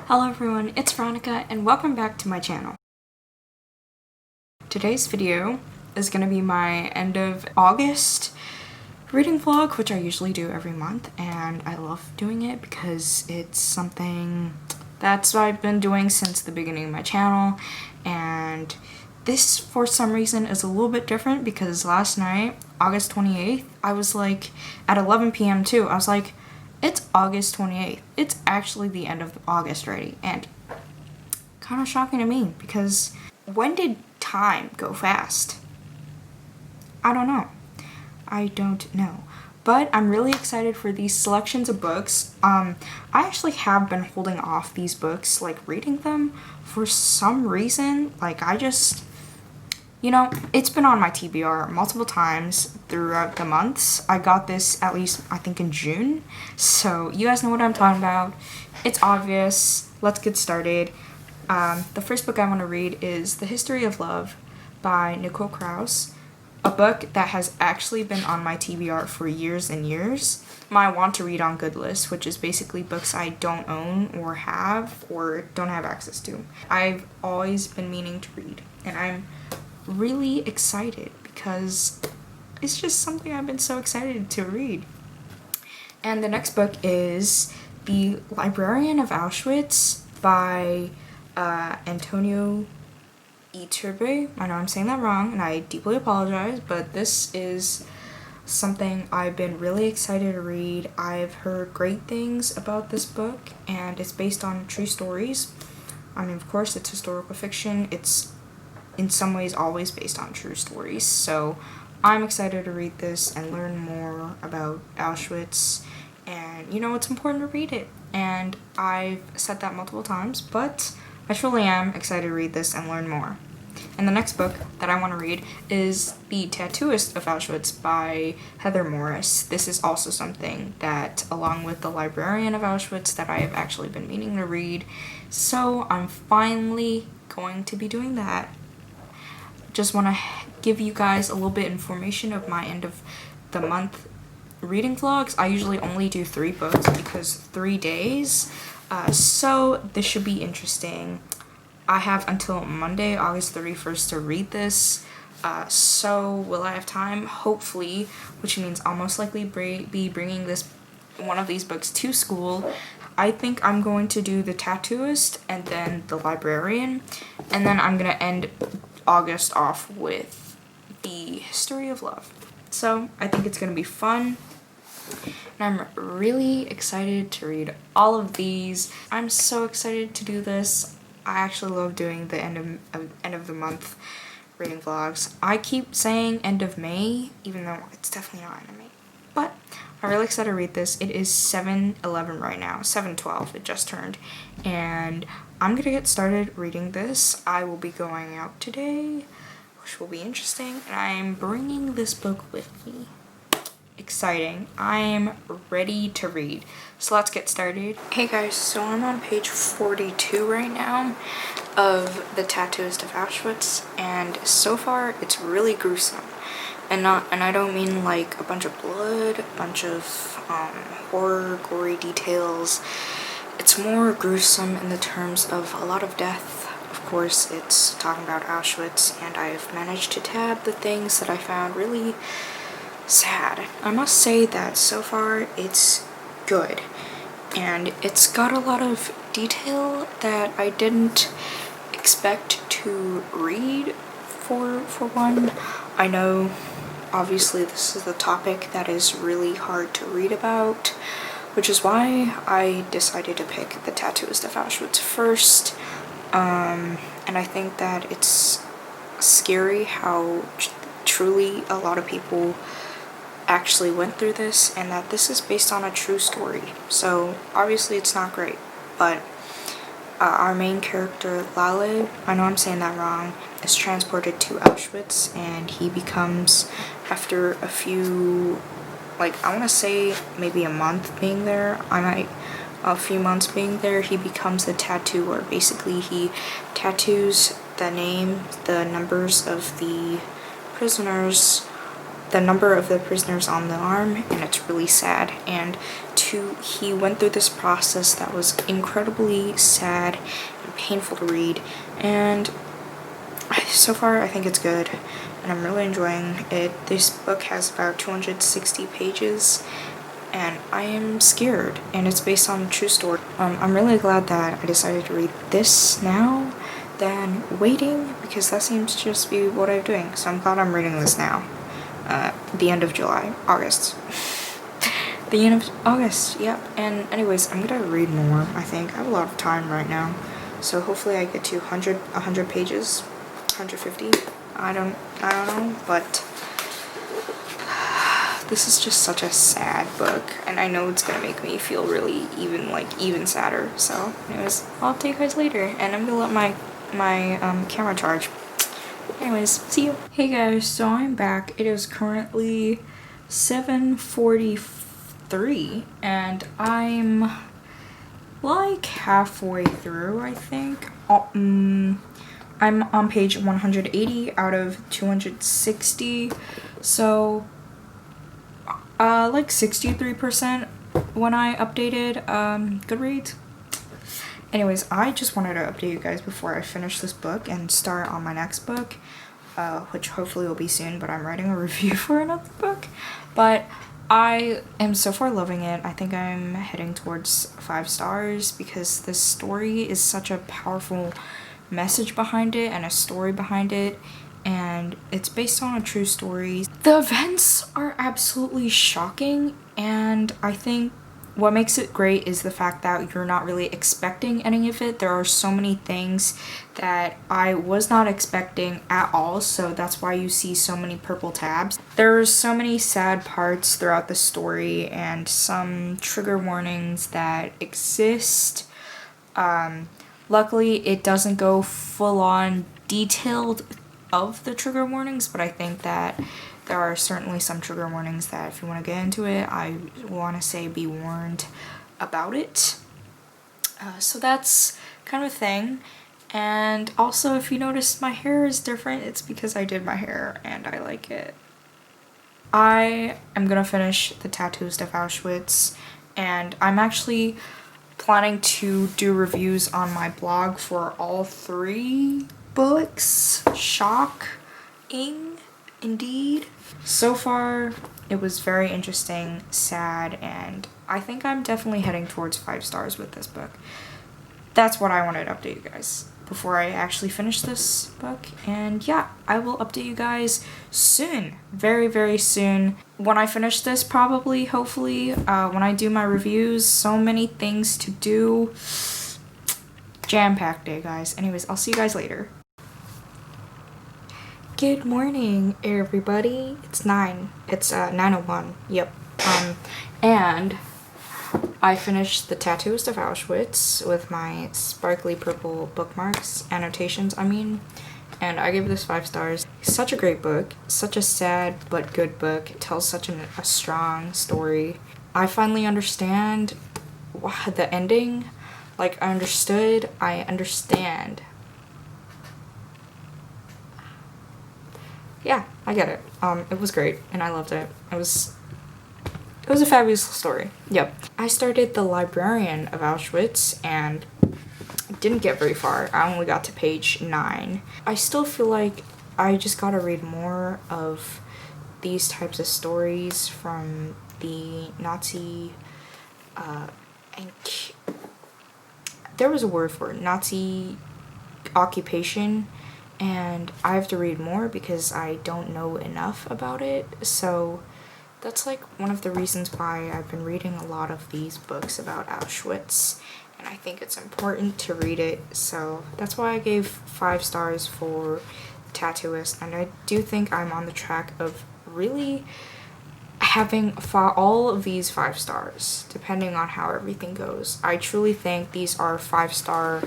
Hello everyone, it's Veronica and welcome back to my channel. Today's video is going to be my end of August reading vlog, which I usually do every month, and I love doing it because it's something that's what I've been doing since the beginning of my channel. And this, for some reason, is a little bit different because last night, August 28th, I was like, at 11 p.m. too, I was like, it's August 28th. It's actually the end of August already, and kind of shocking to me because when did time go fast? I don't know. But I'm really excited for these selections of books. I actually have been holding off these books, like reading them for some reason. Like it's been on my TBR multiple times throughout the months. I got this at least, I think, in June. So you guys know what I'm talking about. It's obvious. Let's get started. The first book I want to read is The History of Love by Nicole Krauss. A book that has actually been on my TBR for years and years. My want to read on good list, which is basically books I don't own or have or don't have access to. I've always been meaning to read, and I'm really excited because it's just something I've been so excited to read. And the next book is The Librarian of Auschwitz by Iturbe. I know I'm saying that wrong and I deeply apologize, but this is something I've been really excited to read. I've heard great things about this book, and it's based on true stories. I mean, of course, it's historical fiction. It's in some ways always based on true stories. So I'm excited to read this and learn more about Auschwitz. And it's important to read it. And I've said that multiple times, but I truly am excited to read this and learn more. And the next book that I want to read is The Tattooist of Auschwitz by Heather Morris. This is also something that, along with The Librarian of Auschwitz, that I have actually been meaning to read. So I'm finally going to be doing that. Just want to give you guys a little bit information of my end of the month reading vlogs. I usually only do 3 books because 3 days. So this should be interesting. I have until Monday, August 31st to read this. So will I have time? Hopefully, which means I'll most likely be bringing one of these books to school. I think I'm going to do The Tattooist and then The Librarian. And then I'm going to end August off with The History of Love. So I think it's going to be fun. And I'm really excited to read all of these. I'm so excited to do this. I actually love doing the end of the month reading vlogs. I keep saying end of May, even though it's definitely not end of May. But I'm really excited to read this. It is 7:11 right now, 7:12 it just turned. And I'm gonna get started reading this. I will be going out today, which will be interesting. And I'm bringing this book with me. Exciting. I'm ready to read. So let's get started. Hey guys, so I'm on page 42 right now of The Tattooist of Auschwitz, and so far it's really gruesome. And I don't mean like a bunch of blood, a bunch of horror, gory details. It's more gruesome in the terms of a lot of death. Of course, it's talking about Auschwitz, and I've managed to tab the things that I found really sad. I must say that so far it's good, and it's got a lot of detail that I didn't expect to read for one. I know obviously this is a topic that is really hard to read about, which is why I decided to pick The Tattooist of Auschwitz first. And I think that it's scary how truly a lot of people actually went through this, and that this is based on a true story. So obviously it's not great, but our main character, Lale, I know I'm saying that wrong, is transported to Auschwitz, and he becomes, after a few, I want to say maybe a month being there, a few months being there, he becomes a tattooer. Basically, he tattoos the numbers of the prisoners the number of the prisoners on the arm, and it's really sad. And two, he went through this process that was incredibly sad and painful to read, and so far I think it's good and I'm really enjoying it. This book has about 260 pages and I am scared, and it's based on a true story. I'm really glad that I decided to read this now than waiting, because that seems to just be what I'm doing. So I'm glad I'm reading this now. The end of August. The end of August, yep. And anyways, I'm gonna read more, I think. I have a lot of time right now. So hopefully I get to 100 pages, 150. I don't know, but this is just such a sad book, and I know it's gonna make me feel really even sadder. So anyways, I'll update you guys later, and I'm gonna let my camera charge. Anyways, see you. Hey guys, so I'm back. It is currently 7:43 and I'm like halfway through, I think. I'm on page 180 out of 260, so like 63% when I updated Goodreads. Anyways, I just wanted to update you guys before I finish this book and start on my next book, which hopefully will be soon, but I'm writing a review for another book. But I am so far loving it. I think I'm heading towards 5 stars because this story is such a powerful message behind it and a story behind it, and it's based on a true story. The events are absolutely shocking, and I think what makes it great is the fact that you're not really expecting any of it. There are so many things that I was not expecting at all, so that's why you see so many purple tabs. There are so many sad parts throughout the story and some trigger warnings that exist. Luckily, it doesn't go full-on detailed of the trigger warnings, but I think that there are certainly some trigger warnings that if you want to get into it, I want to say be warned about it. So that's kind of a thing. And also, if you notice my hair is different, it's because I did my hair and I like it. I am gonna finish the Tattooist of Auschwitz, and I'm actually planning to do reviews on my blog for all 3 books. Shocking indeed. So far, it was very interesting, sad, and I think I'm definitely heading towards 5 stars with this book. That's what I wanted to update you guys before I actually finish this book. And yeah, I will update you guys soon. Very, very soon. When I finish this, probably, hopefully, when I do my reviews. So many things to do. Jam-packed day, guys. Anyways, I'll see you guys later. Good morning, everybody. It's 9:01. Yep. And I finished the Tattooist of Auschwitz with my sparkly purple bookmarks, annotations, and I gave this 5 stars. Such a great book. Such a sad but good book. It tells such a strong story. I finally understand the ending. Like, I understand. Yeah, I get it. It was great, and I loved it. It was a fabulous story. Yep. I started the Librarian of Auschwitz and didn't get very far. I only got to page 9. I still feel like I just gotta read more of these types of stories from the Nazi, there was a word for it, Nazi occupation, and I have to read more because I don't know enough about it. So that's like one of the reasons why I've been reading a lot of these books about Auschwitz, and I think it's important to read it. So that's why I gave 5 stars for Tattooist, and I do think I'm on the track of really having all of these 5 stars, depending on how everything goes. I truly think these are 5-star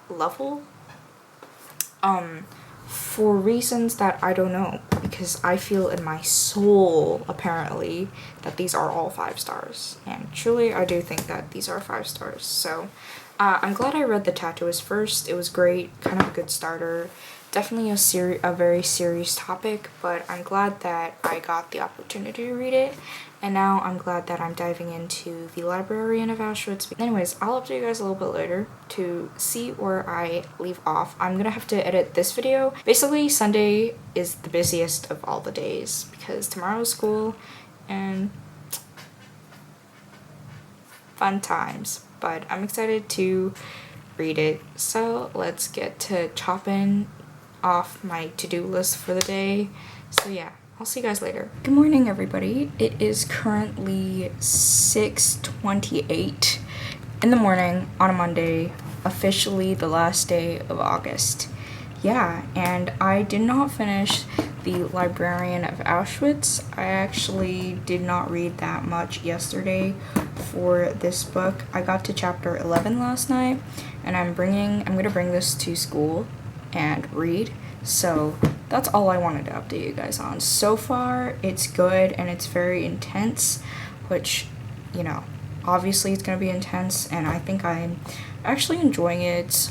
level. For reasons that I don't know, because I feel in my soul, apparently, that these are all 5 stars. And truly, I do think that these are 5 stars. So, I'm glad I read The Tattooist first. It was great, kind of a good starter. Definitely a very serious topic, but I'm glad that I got the opportunity to read it. And now I'm glad that I'm diving into The Librarian of Auschwitz. Anyways, I'll update you guys a little bit later to see where I leave off. I'm gonna have to edit this video. Basically, Sunday is the busiest of all the days because tomorrow's school and fun times. But I'm excited to read it. So let's get to chopping off my to-do list for the day. So yeah, I'll see you guys later. Good morning, everybody. It is currently 6:28 in the morning on a Monday, officially the last day of August. Yeah, and I did not finish The Librarian of Auschwitz. I actually did not read that much yesterday for this book. I got to chapter 11 last night, and I'm gonna bring this to school and read. So that's all I wanted to update you guys on. So far, it's good and it's very intense, which, you know, obviously it's gonna be intense, and I think I'm actually enjoying it.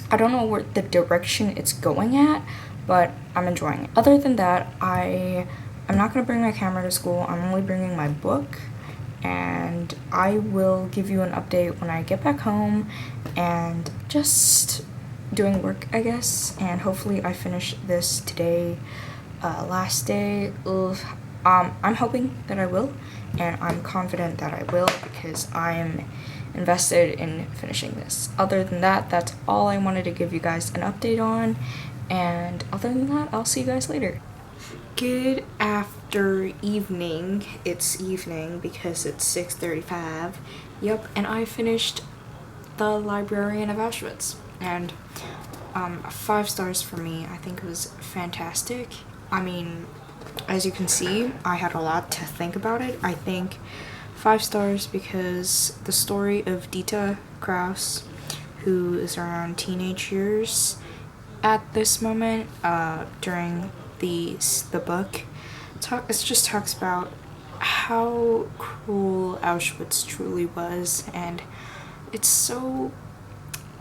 I don't know where the direction it's going at, but I'm enjoying it. Other than that, I'm not gonna bring my camera to school. I'm only bringing my book, and I will give you an update when I get back home and just doing work, I guess, and hopefully I finish this today, last day. I'm hoping that I will, and I'm confident that I will because I'm invested in finishing this. Other than that, that's all I wanted to give you guys an update on, and other than that, I'll see you guys later. Good after evening. It's evening because it's 6:35. Yep, and I finished The Librarian of Auschwitz, and 5 stars for me. I think it was fantastic. I mean, as you can see, I had a lot to think about it. I think 5 stars because the story of Dita Krauss, who is around teenage years at this moment, during the book, it just talks about how cruel Auschwitz truly was, and it's so,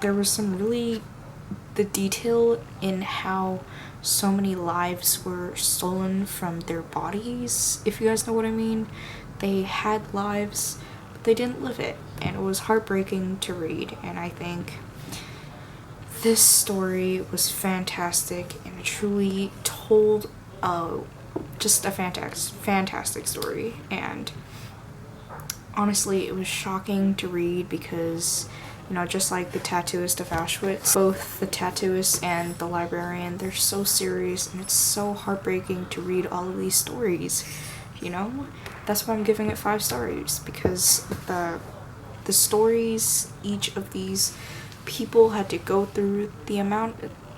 there was some really, the detail in how so many lives were stolen from their bodies, if you guys know what I mean. They had lives, but they didn't live it, and it was heartbreaking to read, and I think this story was fantastic, and it truly told just a fantastic story, and honestly, it was shocking to read because, you know, just like The Tattooist of Auschwitz, both The Tattooist and The Librarian, they're so serious, and it's so heartbreaking to read all of these stories, you know? That's why I'm giving it 5 stars, because the stories each of these people had to go through, the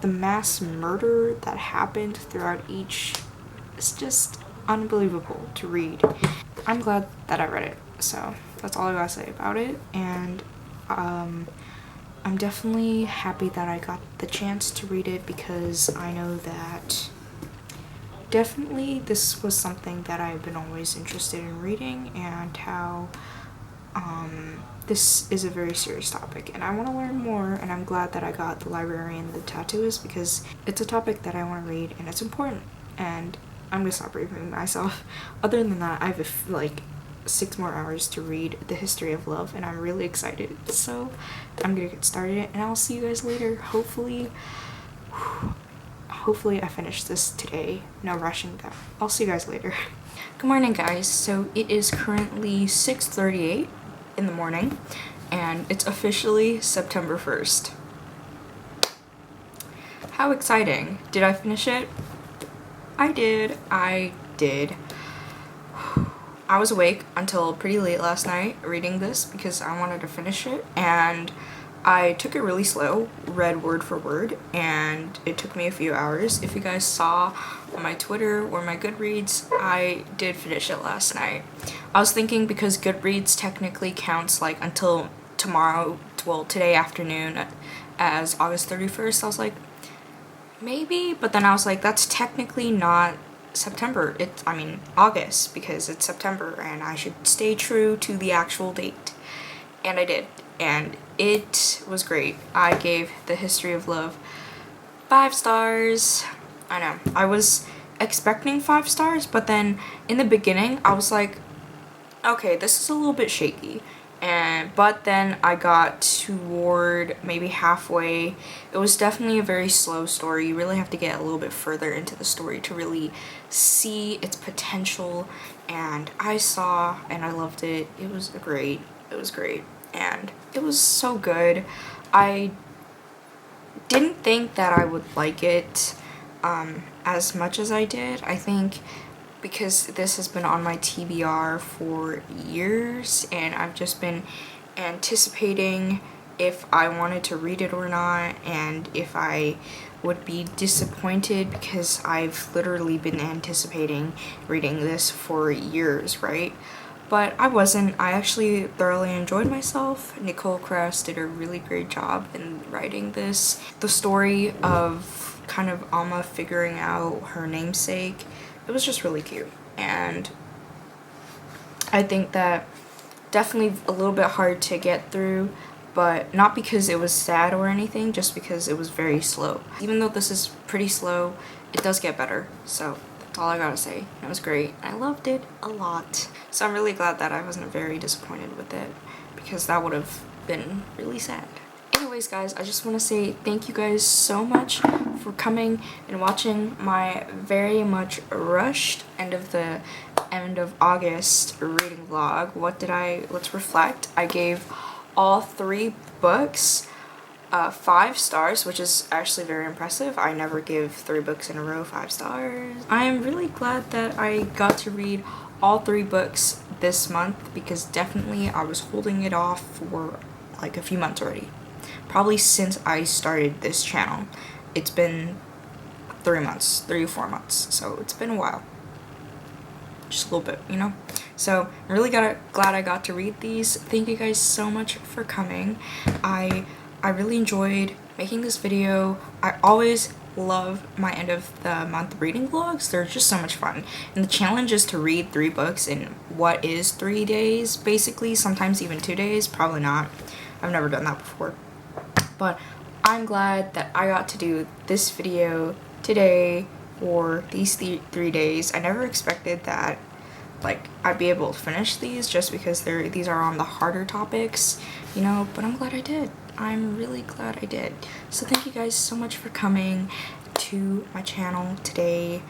mass murder that happened throughout each, it's just unbelievable to read. I'm glad that I read it, so that's all I gotta say about it, and I'm definitely happy that I got the chance to read it because I know that definitely this was something that I've been always interested in reading, and how this is a very serious topic and I want to learn more, and I'm glad that I got The Librarian and The Tattooist because it's a topic that I want to read and it's important, and I'm gonna stop repeating myself. Other than that, I have like 6 more hours to read The History of Love, and I'm really excited, so I'm gonna get started and I'll see you guys later. Hopefully I finish this today. No rushing though. I'll see you guys later. Good morning, guys. So it is currently 6:38 in the morning, and it's officially September 1st. How exciting. Did I finish it? I did. I was awake until pretty late last night reading this because I wanted to finish it, and I took it really slow, read word for word, and it took me a few hours. If you guys saw on my Twitter or my Goodreads, I did finish it last night. I was thinking because Goodreads technically counts like until tomorrow, well, today afternoon as August 31st. I was like, maybe, but then I was like, that's technically not September. August, because it's September and I should stay true to the actual date. And I did. And it was great. I gave The History of Love 5 stars. I know, I was expecting 5 stars, but then in the beginning I was like, okay, this is a little bit shaky. But then I got toward maybe halfway. It was definitely a very slow story. You really have to get a little bit further into the story to really see its potential, and I saw and I loved it. It was great. It was great, and it was so good. I didn't think that I would like it as much as I did. I think because this has been on my TBR for years, and I've just been anticipating if I wanted to read it or not, and if I would be disappointed, because I've literally been anticipating reading this for years, right? But I wasn't. I actually thoroughly enjoyed myself. Nicole Krauss did a really great job in writing this. The story of kind of Alma figuring out her namesake, it was just really cute, and I think that definitely a little bit hard to get through, but not because it was sad or anything, just because it was very slow. Even though this is pretty slow, it does get better, so that's all I gotta say. It was great. I loved it a lot. So I'm really glad that I wasn't very disappointed with it, because that would have been really sad. Anyways, guys, I just want to say thank you guys so much for coming and watching my very much rushed end of August reading vlog. Let's reflect. I gave all 3 books 5 stars, which is actually very impressive. I never give 3 books in a row 5 stars. I am really glad that I got to read all 3 books this month, because definitely I was holding it off for like a few months already. Probably since I started this channel. It's been 3 or 4 months, so it's been a while. Just a little bit, you know? So I'm really glad I got to read these. Thank you guys so much for coming. I really enjoyed making this video. I always love my end of the month reading vlogs. They're just so much fun. And the challenge is to read 3 books in what is 3 days, basically. Sometimes even 2 days. Probably not. I've never done that before. But I'm glad that I got to do this video today for these 3 days. I never expected that like I'd be able to finish these, just because these are on the harder topics, you know, but I'm glad I did. I'm really glad I did. So thank you guys so much for coming to my channel today.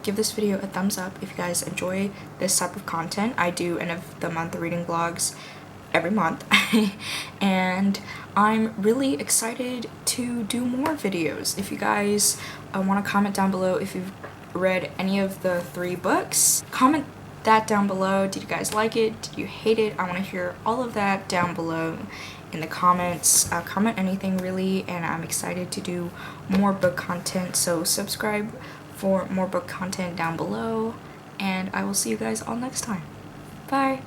Give this video a thumbs up if you guys enjoy this type of content. I do end of the month reading vlogs every month and I'm really excited to do more videos. If you guys want to comment down below if you've read any of the 3 books, comment that down below. Did you guys like it? Did you hate it? I want to hear all of that down below in the comments. Comment anything really, and I'm excited to do more book content, so subscribe for more book content down below, and I will see you guys all next time. Bye!